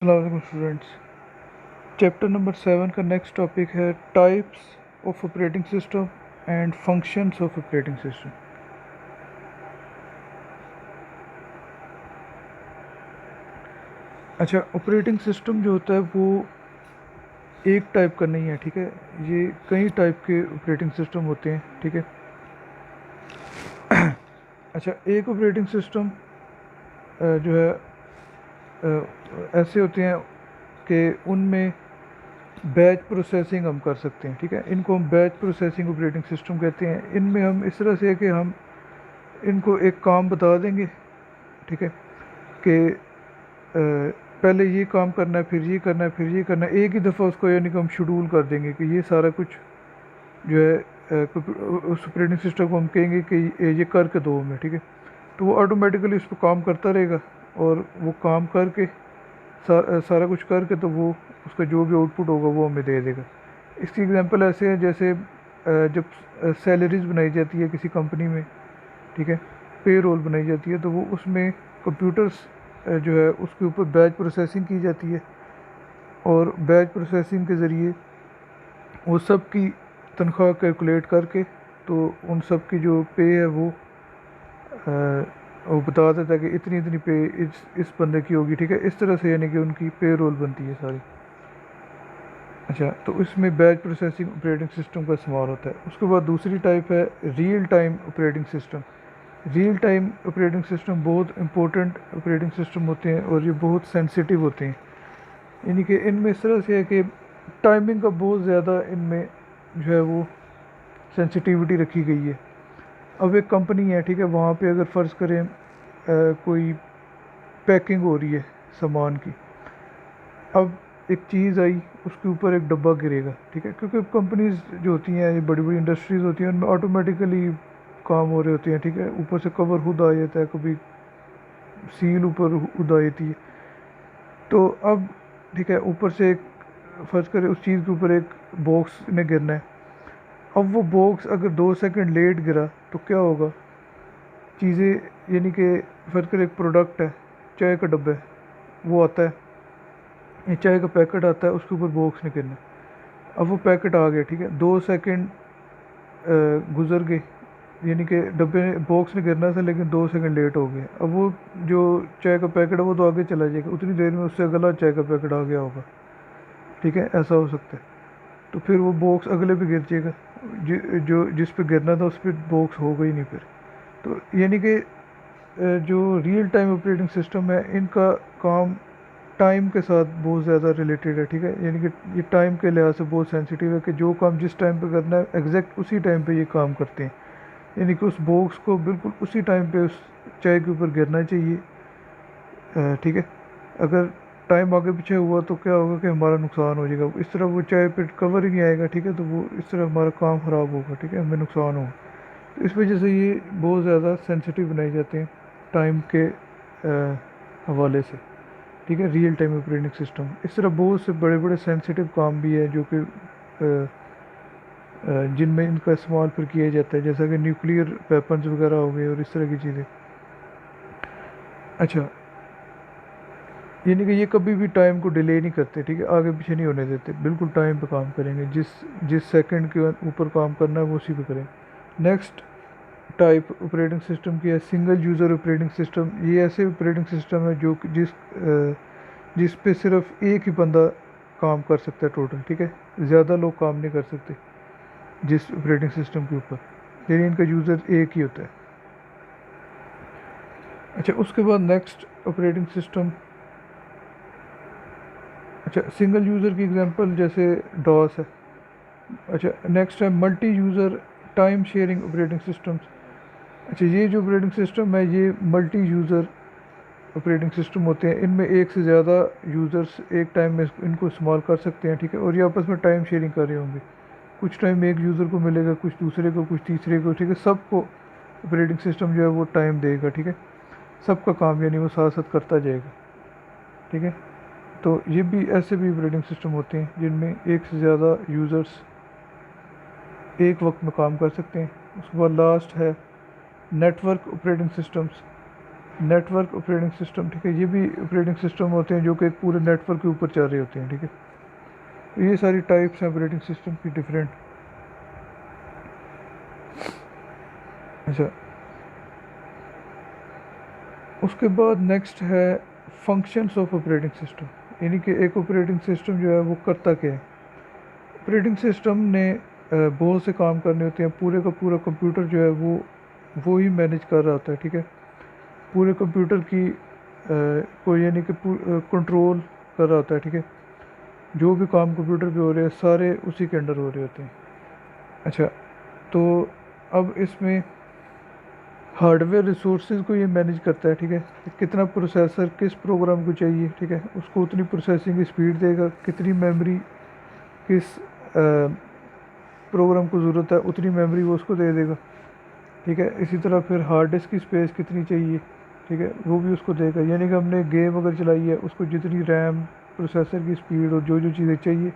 अस्सलाम वालेकुम students. Chapter number 7 का नेक्स्ट टॉपिक है types of operating system and functions of operating system. अच्छा, ऑपरेटिंग सिस्टम जो होता है वो एक टाइप का नहीं है, ठीक है। ये कई टाइप के ऑपरेटिंग सिस्टम होते हैं, ठीक है। अच्छा, एक ऑपरेटिंग सिस्टम जो है ऐसे होते हैं कि उनमें बैच प्रोसेसिंग हम कर सकते हैं, ठीक है। इनको हम बैच प्रोसेसिंग ऑपरेटिंग सिस्टम कहते हैं। इनमें हम इस तरह से है कि हम इनको एक काम बता देंगे, ठीक है, कि पहले ये काम करना है, फिर ये करना है, फिर ये करना है। एक ही दफ़ा उसको यानी कि हम शेड्यूल कर देंगे कि ये सारा कुछ जो है उस ऑपरेटिंग सिस्टम को हम कहेंगे कि ये करके दो हमें, ठीक है। तो वो ऑटोमेटिकली उस पर काम करता रहेगा और वो काम करके सारा कुछ करके तो वो उसका जो भी आउटपुट होगा वो हमें दे देगा। इसकी एग्जांपल ऐसे है जैसे जब सैलरीज बनाई जाती है किसी कंपनी में, ठीक है, पे रोल बनाई जाती है, तो वो उसमें कंप्यूटर्स जो है उसके ऊपर बैच प्रोसेसिंग की जाती है और बैच प्रोसेसिंग के ज़रिए वो सब की तनख्वाह कैलकुलेट करके तो उन सब की जो पे है वो बता देता है कि इतनी इतनी पे इस बंदे की होगी, ठीक है। इस तरह से यानी कि उनकी पे रोल बनती है सारी। अच्छा, तो इसमें बैच प्रोसेसिंग ऑपरेटिंग सिस्टम का इस्तेमाल होता है। उसके बाद दूसरी टाइप है real time operating system. Real time operating system बहुत इंपॉर्टेंट ऑपरेटिंग सिस्टम होते हैं और ये बहुत सेंसिटिव होते हैं। यानी कि इनमें इस तरह से है कि टाइमिंग का बहुत ज़्यादा इनमें जो है वो सेंसिटिविटी रखी गई है। अब एक कंपनी है, ठीक है, वहाँ पे अगर फ़र्ज़ करें कोई पैकिंग हो रही है सामान की। अब एक चीज़ आई, उसके ऊपर एक डब्बा गिरेगा, ठीक है, क्योंकि कंपनीज जो होती हैं, ये बड़ी बड़ी इंडस्ट्रीज़ होती हैं, उनमें ऑटोमेटिकली काम हो रहे होते हैं, ठीक है। ऊपर से कवर खुद आ जाता है, कभी सील ऊपर खुद आ जाती है। तो अब ठीक है, ऊपर से एक फ़र्ज़ करें उस चीज़ के ऊपर एक बॉक्स ने गिरना है। अब वो बॉक्स अगर 2 सेकंड लेट गिरा तो क्या होगा, चीज़ें यानी कि फ़र्ज़ करें एक प्रोडक्ट है, चाय का डब्बा है, वो आता है, ये चाय का पैकेट आता है, उसके ऊपर बॉक्स नहीं गिरना। अब वो पैकेट आ गया, ठीक है, 2 सेकंड गुजर गए, यानी कि डब्बे बॉक्स ने गिरना था लेकिन 2 सेकंड लेट हो गया। अब वो जो चाय का पैकेट है वो तो आगे चला जाएगा, उतनी देर में उससे अगला चाय का पैकेट आ गया होगा, ठीक है, ऐसा हो सकता है। तो फिर वो बॉक्स अगले पे गिर जाएगा, जो जिस पे गिरना था उस पर बॉक्स होगा ही नहीं फिर। तो यानी कि जो रियल टाइम ऑपरेटिंग सिस्टम है इनका काम टाइम के साथ बहुत ज़्यादा रिलेटेड है, ठीक है। यानी कि ये टाइम के लिहाज से बहुत सेंसिटिव है कि जो काम जिस टाइम पे करना है एग्जैक्ट उसी टाइम पे ये काम करते हैं। यानी कि उस बॉक्स को बिल्कुल उसी टाइम पे उस चाय के ऊपर गिरना चाहिए, ठीक है। अगर टाइम आगे पीछे हुआ तो क्या होगा कि हमारा नुकसान हो जाएगा, इस तरह वो चाय पे कवर ही नहीं आएगा, ठीक है, तो वो इस तरह हमारा काम ख़राब होगा, ठीक है, हमें नुकसान होगा। तो इस वजह से ये बहुत ज़्यादा सेंसिटिव बनाए जाते हैं टाइम के हवाले से, ठीक है, रियल टाइम ऑपरेटिंग सिस्टम। इस तरह बहुत से बड़े बड़े सेंसिटिव काम भी है जो कि जिनमें इनका इस्तेमाल फिर किया जाता है, जैसा कि न्यूक्लियर वेपन्स वगैरह हो गए और इस तरह की चीज़ें। अच्छा, यानी कि ये कभी भी टाइम को डिले नहीं करते, ठीक है, आगे पीछे नहीं होने देते, बिल्कुल टाइम पे काम करेंगे, जिस जिस सेकंड के ऊपर काम करना है वो उसी पे करें। नेक्स्ट टाइप ऑपरेटिंग सिस्टम की है सिंगल यूज़र ऑपरेटिंग सिस्टम। ये ऐसे ऑपरेटिंग सिस्टम है जो कि जिस पे सिर्फ एक ही बंदा काम कर सकता है टोटल, ठीक है, ज़्यादा लोग काम नहीं कर सकते जिस ऑपरेटिंग सिस्टम के ऊपर, यानी इनका यूज़र एक ही होता है। अच्छा, उसके बाद नेक्स्ट ऑपरेटिंग सिस्टम, अच्छा, सिंगल यूज़र की एग्जांपल जैसे डॉस है। अच्छा, नेक्स्ट है multi user time sharing operating systems. अच्छा, ये जो ऑपरेटिंग सिस्टम है ये मल्टी यूज़र ऑपरेटिंग सिस्टम होते हैं, इनमें एक से ज़्यादा यूज़र्स एक टाइम में इनको इस्तेमाल कर सकते हैं, ठीक है, और ये आपस में टाइम शेयरिंग कर रहे होंगे। कुछ टाइम एक यूज़र को मिलेगा, कुछ दूसरे को, कुछ तीसरे को, ठीक है, सबको ऑपरेटिंग सिस्टम जो है वो टाइम देगा, ठीक है, सबका काम यानी वो साथ साथ करता जाएगा, ठीक है। तो ये भी ऐसे भी ऑपरेटिंग सिस्टम होते हैं जिनमें एक से ज़्यादा यूज़र्स एक वक्त में काम कर सकते हैं। उसके बाद लास्ट है network operating systems. Network operating system, ठीक है, ये भी ऑपरेटिंग सिस्टम होते हैं जो कि एक पूरे नेटवर्क के ऊपर चल रहे होते हैं, ठीक है। तो ये सारी टाइप्स हैं ऑपरेटिंग सिस्टम की डिफरेंट। अच्छा, उसके बाद नेक्स्ट है फंक्शंस ऑफ ऑपरेटिंग सिस्टम, यानी कि एक ऑपरेटिंग सिस्टम जो है वो करता क्या है। ऑपरेटिंग सिस्टम ने बहुत से काम करने होते हैं, पूरे का पूरा कंप्यूटर जो है वो ही मैनेज कर रहा होता है, ठीक है। पूरे कंप्यूटर की कोई यानी कि कंट्रोल कर रहा होता है, ठीक है। जो भी काम कंप्यूटर पे हो रहे हैं सारे उसी के अंडर हो रहे होते हैं। अच्छा, तो अब इसमें हार्डवेयर रिसोर्सेज को ये मैनेज करता है, ठीक है। कितना प्रोसेसर किस प्रोग्राम को चाहिए, ठीक है, उसको उतनी प्रोसेसिंग की स्पीड देगा। कितनी मेमोरी किस प्रोग्राम को ज़रूरत है उतनी मेमोरी वो उसको दे देगा, ठीक है। इसी तरह फिर हार्ड डिस्क की स्पेस कितनी चाहिए, ठीक है, वो भी उसको देगा। यानी कि हमने गेम अगर चलाई है उसको जितनी रैम, प्रोसेसर की स्पीड और जो जो चीज़ें चाहिए,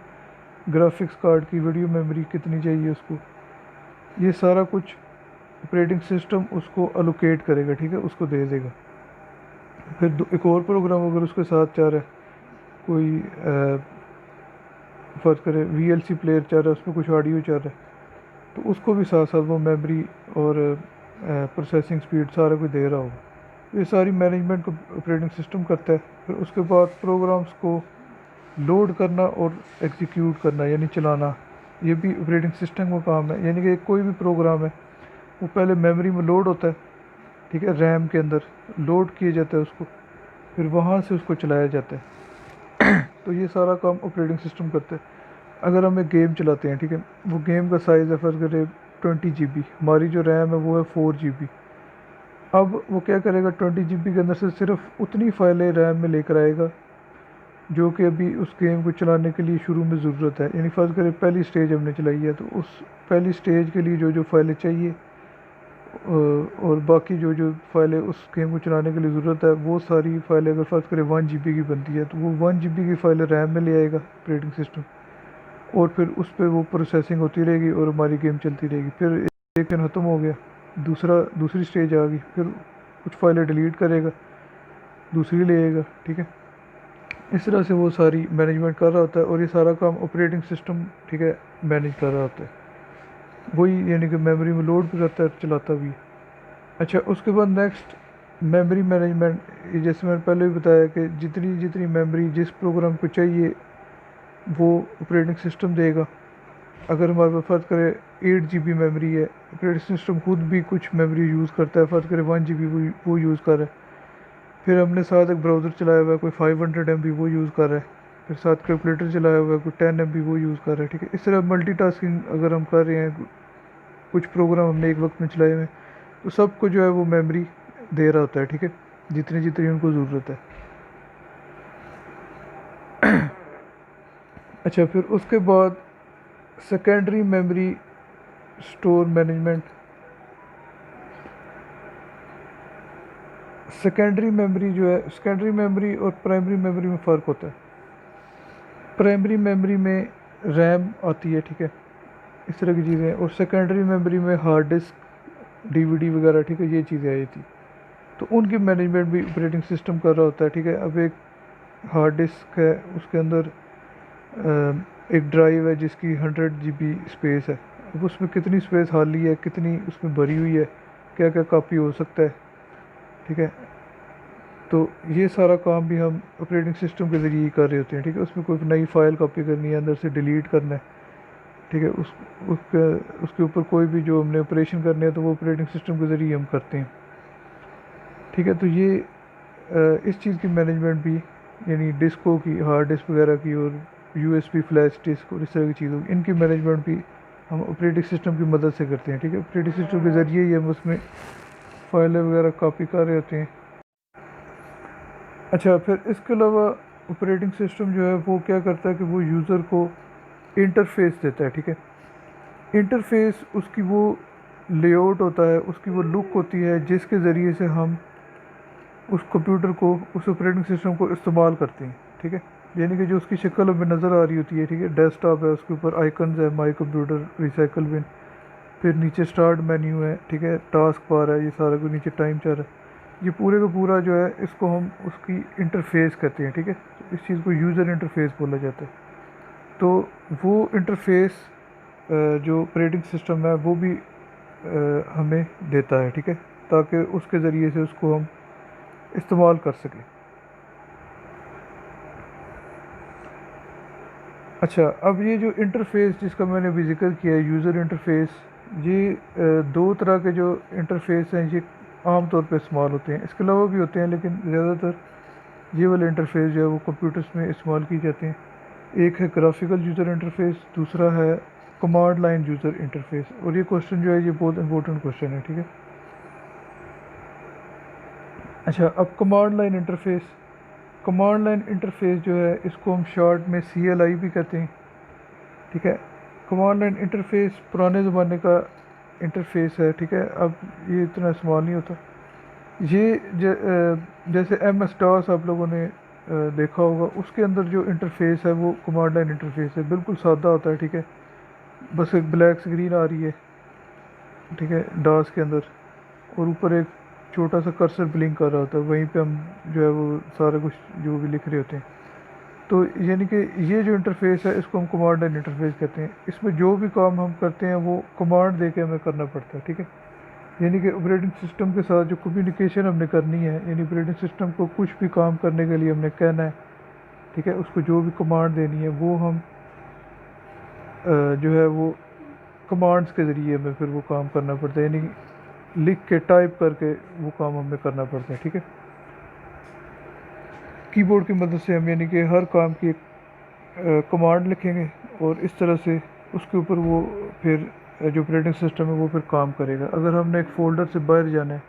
ग्राफिक्स कार्ड की वीडियो मेमोरी कितनी चाहिए उसको, ये सारा कुछ ऑपरेटिंग सिस्टम उसको अलोकेट करेगा, ठीक है, उसको दे देगा। फिर एक और प्रोग्राम अगर उसके साथ चाह रहा है, कोई फ़र्ज़ करे VLC प्लेयर चाह रहा है, उसमें कुछ ऑडियो चाह रहा है, तो उसको भी साथ साथ वो मेमोरी और प्रोसेसिंग स्पीड सारा कुछ दे रहा होगा। ये सारी मैनेजमेंट को ऑपरेटिंग सिस्टम करता है। फिर उसके बाद प्रोग्राम्स को लोड करना और एग्जीक्यूट करना यानी चलाना, ये भी ऑपरेटिंग सिस्टम का काम है। यानी कि कोई भी प्रोग्राम है वो पहले मेमोरी में लोड होता है, ठीक है, रैम के अंदर लोड किया जाता है उसको, फिर वहाँ से उसको चलाया जाता है। तो ये सारा काम ऑपरेटिंग सिस्टम करता है। अगर हम एक गेम चलाते हैं, ठीक है, वो गेम का साइज़ है फ़र्ज़ करें 20 GB, हमारी जो रैम है वो है 4 GB। अब वो क्या करेगा, 20 GB के अंदर से सिर्फ उतनी फाइलें रैम में लेकर आएगा जो कि अभी उस गेम को चलाने के लिए शुरू में ज़रूरत है। यानी फ़र्ज़ करें पहली स्टेज हमने चलाई है, तो उस पहली स्टेज के लिए जो जो फाइलें चाहिए और बाकी जो जो फाइलें उस गेम को चलाने के लिए ज़रूरत है, वो सारी फाइलें अगर फ़र्ज़ करें 1 GB की बनती है, तो वो 1 GB की फ़ाइलें रैम में ले आएगा ऑपरेटिंग सिस्टम, और फिर उस पर वो प्रोसेसिंग होती रहेगी और हमारी गेम चलती रहेगी। फिर एक दिन ख़त्म हो गया, दूसरी स्टेज आ गई, फिर कुछ फाइलें डिलीट करेगा, दूसरी ले आएगा, ठीक है। इस तरह से वो सारी मैनेजमेंट कर रहा होता है, और ये सारा काम ऑपरेटिंग सिस्टम, ठीक है, मैनेज कर रहा होता है। वही यानी कि मेमोरी में लोड भी करता है, चलाता भी है। अच्छा, उसके बाद नेक्स्ट मेमोरी मैनेजमेंट, जैसे मैंने पहले भी बताया कि जितनी जितनी मेमोरी जिस प्रोग्राम को चाहिए वो ऑपरेटिंग सिस्टम देगा। अगर हमारे पास फ़र्ज़ करें 8 GB मेमोरी है, ऑपरेटिंग सिस्टम खुद भी कुछ मेमोरी यूज़ करता है, फ़र्ज़ करें 1 GB वो यूज़ कर रहा है। फिर हमने साथ एक ब्राउज़र चलाया हुआ है, कोई 500 MB वो यूज़ कर रहा है। फिर साथ कैलकुलेटर चलाया हुआ है, कोई 10 MB वो यूज़ कर रहा है, ठीक है। इस तरह मल्टीटास्किंग अगर हम कर रहे हैं, कुछ प्रोग्राम हमने एक वक्त में चलाए हुए हैं, तो सबको जो है वो मेमोरी दे रहा होता है, ठीक है, जितनी जितनी उनको ज़रूरत है। अच्छा, फिर उसके बाद secondary memory store management. Secondary memory जो है, सेकेंडरी मेमोरी और प्राइमरी मेमोरी में फ़र्क होता है। प्राइमरी मेमोरी में रैम आती है, ठीक है, इस तरह की चीज़ें, और सेकेंडरी मेमोरी में हार्ड डिस्क, DVD वगैरह, ठीक है, ये चीज़ें आई थी। तो उनकी मैनेजमेंट भी ऑपरेटिंग सिस्टम कर रहा होता है, ठीक है। अब एक हार्ड डिस्क है, उसके अंदर एक ड्राइव है जिसकी 100 GB स्पेस है। अब उसमें कितनी स्पेस खाली है, कितनी उसमें भरी हुई है, क्या क्या कॉपी हो सकता है, ठीक है। तो ये सारा काम भी हम ऑपरेटिंग सिस्टम के ज़रिए ही कर रहे होते हैं, ठीक है। उसमें कोई नई फ़ाइल कॉपी करनी है, अंदर से डिलीट करना है, ठीक है, उसके ऊपर कोई भी जो हमने ऑपरेशन करने हैं तो वो ऑपरेटिंग सिस्टम के ज़रिए हम करते हैं, ठीक है। तो ये इस चीज़ की मैनेजमेंट भी, यानी डिस्कों की, हार्ड डिस्क वगैरह की, और USB फ्लैश डिस्क और इस तरह की चीज़ों की, इनकी मैनेजमेंट भी हम ऑपरेटिंग सिस्टम की मदद से करते हैं, ठीक है। ऑपरेटिंग सिस्टम के ज़रिए ही हम उसमें फाइलें वगैरह कॉपी कर रहे होते हैं। अच्छा, फिर इसके अलावा ऑपरेटिंग सिस्टम जो है वो क्या करता है कि वो यूज़र को इंटरफेस देता है, ठीक है। इंटरफेस उसकी वो लेआउट होता है, उसकी वो लुक होती है जिसके ज़रिए से हम उस कंप्यूटर को, उस ऑपरेटिंग सिस्टम को इस्तेमाल करते हैं, ठीक है। यानी कि जो उसकी शक्ल हमें नज़र आ रही होती है, ठीक है, डेस्कटॉप है, उसके ऊपर आइकन्स है, माई कंप्यूटर, रिसाइकल बिन, फिर नीचे स्टार्ट मेन्यू है, ठीक है, टास्क बार है, ये सारा कुछ नीचे टाइम चल रहा है। ये पूरे का पूरा जो है इसको हम उसकी इंटरफेस कहते हैं, ठीक है। तो इस चीज़ को यूज़र इंटरफेस बोला जाता है। तो वो इंटरफेस जो ऑपरेटिंग सिस्टम है वो भी हमें देता है, ठीक है, ताकि उसके ज़रिए से उसको हम इस्तेमाल कर सकें। अच्छा, अब ये जो इंटरफेस जिसका मैंने अभी ज़िक्र किया है, यूज़र इंटरफेस, ये दो तरह के जो इंटरफेस हैं ये आम तौर पे इस्तेमाल होते हैं। इसके अलावा भी होते हैं, लेकिन ज़्यादातर ये वाले इंटरफेस जो है वो कंप्यूटर्स में इस्तेमाल किए जाते हैं। एक है ग्राफिकल यूज़र इंटरफेस, दूसरा है कमांड लाइन यूज़र इंटरफेस। और ये क्वेश्चन जो है ये बहुत इंपॉर्टेंट क्वेश्चन है, ठीक है। अच्छा, अब कमांड लाइन इंटरफेस जो है इसको हम शॉर्ट में CLI भी कहते हैं, ठीक है। कमांड लाइन इंटरफेस पुराने ज़माने का इंटरफेस है, ठीक है, अब ये इतना इस्तेमाल नहीं होता। ये जैसे MS DOS आप लोगों ने देखा होगा, उसके अंदर जो इंटरफेस है वो कमांड लाइन इंटरफेस है, बिल्कुल सादा होता है, ठीक है। बस एक ब्लैक स्क्रीन आ रही है, ठीक है, डॉस के अंदर, और ऊपर एक छोटा सा कर्सर ब्लिंक कर रहा होता है, वहीं पे हम जो है वो सारा कुछ जो भी लिख रहे होते हैं। तो यानी कि ये जो इंटरफेस है इसको हम कमांड लाइन इंटरफेस कहते हैं। इसमें जो भी काम हम करते हैं वो कमांड दे के हमें करना पड़ता है, ठीक है। यानी कि ऑपरेटिंग सिस्टम के साथ जो कम्युनिकेशन हमने करनी है, यानी ऑपरेटिंग सिस्टम को कुछ भी काम करने के लिए हमने कहना है, ठीक है, उसको जो भी कमांड देनी है वो हम जो है वो कमांड्स के ज़रिए हमें फिर वो काम करना पड़ता है, यानी लिख के टाइप करके वो काम हमें करना पड़ता है, ठीक है। कीबोर्ड की मदद से हम यानी कि हर काम की एक कमांड लिखेंगे और इस तरह से उसके ऊपर वो फिर जो ऑपरेटिंग सिस्टम है वो फिर काम करेगा। अगर हमने एक फ़ोल्डर से बाहर जाना है,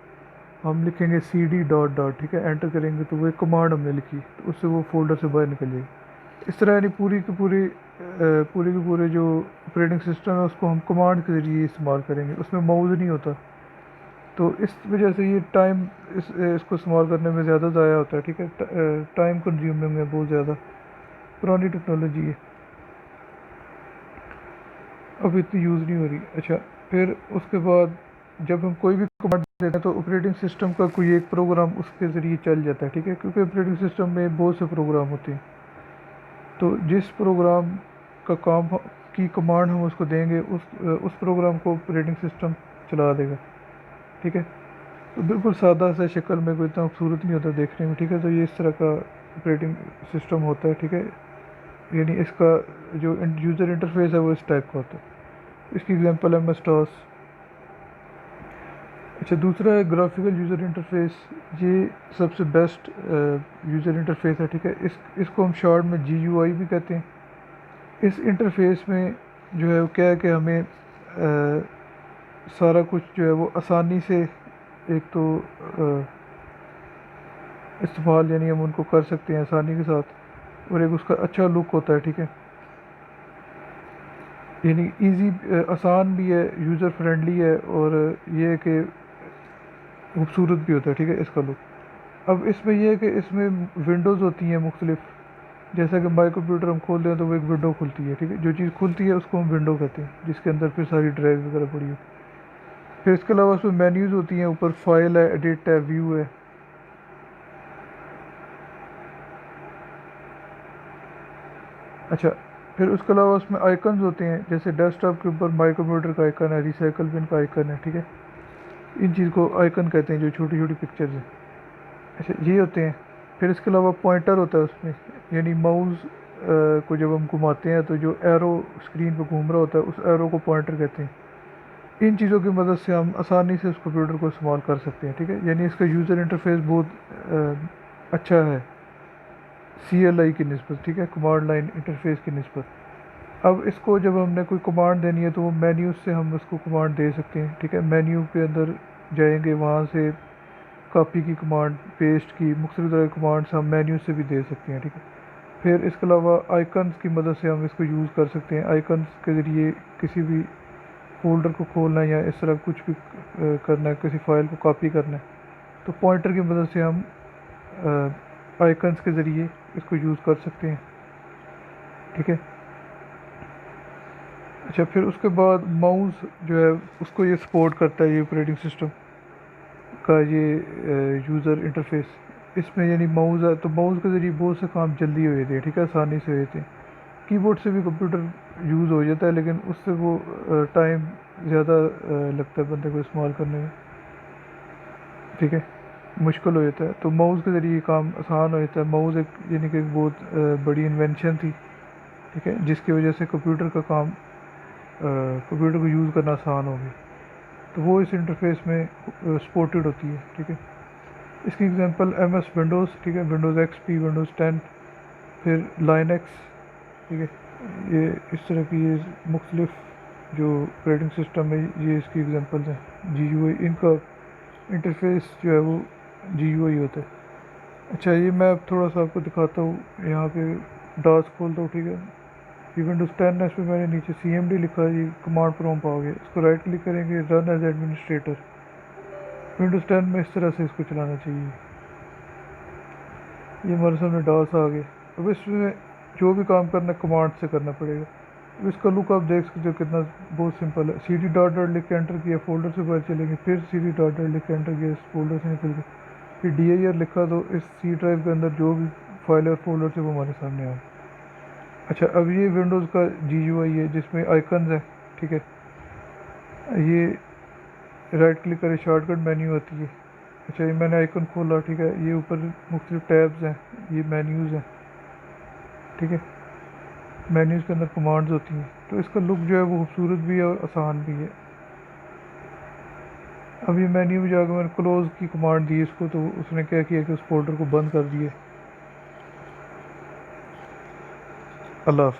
हम लिखेंगे CD डॉट डॉट, ठीक है, एंटर करेंगे तो वो एक कमांड हमने लिखी तो उससे वो फ़ोल्डर से बाहर निकल जाएगी। इस तरह यानी पूरे के पूरे जो ऑपरेटिंग सिस्टम है उसको हम कमांड के ज़रिए इस्तेमाल करेंगे, उसमें माउस नहीं होता। तो इस वजह से ये टाइम इसको इस्तेमाल करने में ज़्यादा ज़ाया होता है, ठीक है। टाइम कंज्यूमिंग है बहुत ज़्यादा, पुरानी टेक्नोलॉजी है, अब इतनी यूज़ नहीं हो रही। अच्छा, फिर उसके बाद जब हम कोई भी कमांड देते हैं तो ऑपरेटिंग सिस्टम का कोई एक प्रोग्राम उसके ज़रिए चल जाता है, ठीक है, क्योंकि ऑपरेटिंग सिस्टम में बहुत से प्रोग्राम होते हैं। तो जिस प्रोग्राम का काम की कमांड हम उसको देंगे उस प्रोग्राम को ऑपरेटिंग सिस्टम चला देगा, ठीक है। तो बिल्कुल सादा सा शक्ल में, कोई इतना खूबसूरत नहीं होता देखने में, ठीक है। तो ये इस तरह का ऑपरेटिंग सिस्टम होता है, ठीक है। यानी इसका जो यूज़र इंटरफेस है वो इस टाइप का होता है। इसकी एग्जांपल है MS DOS। अच्छा, दूसरा है ग्राफिकल यूज़र इंटरफेस। ये सबसे बेस्ट यूज़र इंटरफेस है, ठीक है। इसको हम शॉर्ट में GUI भी कहते हैं। इस इंटरफेस में जो है वो क्या है कि हमें सारा कुछ जो है वो आसानी से एक तो इस्तेमाल यानी हम उनको कर सकते हैं आसानी के साथ, और एक उसका अच्छा लुक होता है, ठीक है। यानी इजी, आसान भी है, यूज़र फ्रेंडली है, और ये है कि खूबसूरत भी होता है, ठीक है, इसका लुक। अब इसमें यह है कि इसमें विंडोज़ होती हैं मुख्तलिफ, जैसा कि माई कंप्यूटर हम खोलते हैं तो वो एक विंडो खुलती है, ठीक है। जो चीज़ खुलती है उसको हम विंडो कहते हैं, जिसके अंदर फिर सारी ड्राइव वगैरह पड़ी होती है। फिर इसके अलावा उसमें मेन्यूज़ होती हैं, ऊपर फाइल है, एडिट है, व्यू है। अच्छा, फिर उसके अलावा उसमें आइकन्स होते हैं, जैसे डेस्कटॉप के ऊपर माई कंप्यूटर का आइकन है, रिसाइकल बिन का आइकन है, ठीक है। इन चीज़ को आइकन कहते हैं, जो छोटी छोटी पिक्चर्स हैं। अच्छा, ये होते हैं। फिर इसके अलावा पॉइंटर होता है उसमें, यानी माउस को जब हम घुमाते हैं तो जो एरो स्क्रीन पर घूम रहा होता है उस एरो को पॉइंटर कहते हैं। इन चीज़ों की मदद से हम आसानी से उस कंप्यूटर को इस्तेमाल कर सकते हैं, ठीक है। यानी इसका यूज़र इंटरफेस बहुत अच्छा है CLI की निस्बत, ठीक है, कमांड लाइन इंटरफेस की निस्बत। अब इसको जब हमने कोई कमांड देनी है तो वो मेन्यू से हम उसको कमांड दे सकते हैं, ठीक है। मेन्यू पे अंदर जाएंगे, वहाँ से कॉपी की कमांड, पेस्ट की, मुख्तलिफ तरह की कमांड्स हम मेन्यू से भी दे सकते हैं, ठीक है। फिर इसके अलावा आइकन्स की मदद से हम इसको यूज़ कर सकते हैं। आइकन्स के ज़रिए किसी भी फ़ोल्डर को खोलना है या इस तरह कुछ भी करना है, किसी फ़ाइल को कॉपी करना है, तो पॉइंटर की मदद से हम आइकन्स के ज़रिए इसको यूज़ कर सकते हैं, ठीक है। अच्छा, फिर उसके बाद माउस जो है उसको ये सपोर्ट करता है, ये ऑपरेटिंग सिस्टम का ये यूज़र इंटरफेस, इसमें यानी माउस है तो माउस के ज़रिए बहुत से काम जल्दी हो जाते हैं, ठीक है, आसानी से हो जाते हैं। कीबोर्ड से भी कंप्यूटर यूज़ हो जाता है लेकिन उससे वो टाइम ज़्यादा लगता है बंदे को इस्तेमाल करने में, ठीक है, मुश्किल हो जाता है। तो माउस के ज़रिए काम आसान हो जाता है। माउस एक यानी कि एक बहुत बड़ी इन्वेंशन थी, ठीक है, जिसकी वजह से कंप्यूटर का काम कंप्यूटर को यूज़ करना आसान हो गया। तो वो इस इंटरफेस में सपोर्टेड होती है, ठीक है। इसकी एग्जांपल एम एस विंडोज़, ठीक है, विंडोज़ एक्सपी, विंडोज़ 10, फिर लाइनक्स, ठीक है, ये इस तरह की ये मुख्तलिफ जो ऑपरेटिंग सिस्टम है ये इसकी एग्जांपल्स हैं। जी यू आई, इनका इंटरफेस जो है वो जी यू आई होता है। अच्छा, ये मैं अब थोड़ा सा आपको दिखाता हूँ, यहाँ पे डास खोलता हूँ, ठीक है। ये विंडोज़ 10 है, इसमें मैंने नीचे CMD लिखा है, ये कमांड प्रॉम्प्ट आ गया। इसको राइट क्लिक करेंगे, रन एज एडमिनिस्ट्रेटर। विंडोज़ 10 में इस तरह से इसको चलाना चाहिए। ये हमारे सामने डास आ गए। अब इसमें जो भी काम करना है कमांड से करना पड़ेगा। अब इसका लुक आप देख सकते हो कितना बहुत सिंपल है। CD डॉट डॉट लिख के एंटर किया, फोल्डर से बाहर चलेंगे, फिर CD डॉट डॉट लिख के एंटर किया, इस फोल्डर से निकल गए, फिर DIR लिखा तो इस C ड्राइव के अंदर जो भी फाइल और फोल्डर से वो हमारे सामने आ गए। अच्छा, अब ये विंडोज़ का GUI है जिसमें आइकन्स है, ठीक है। ये राइट क्लिक करें, शॉर्टकट मेन्यू आती है। अच्छा, ये मैंने आइकन खोला, ठीक है, ये ऊपर मुख्तलिफ टैब्स हैं, ये मेन्यूज़ हैं, ठीक है। मेन्यूज़ के अंदर कमांड्स होती हैं, तो इसका लुक जो है वो खूबसूरत भी है और आसान भी है। अब ये मेन्यू में जाकर मैंने क्लोज़ की कमांड दी इसको, तो उसने क्या किया कि उस फोल्डर को बंद कर दिया। अल्लाह हाफ़िज़।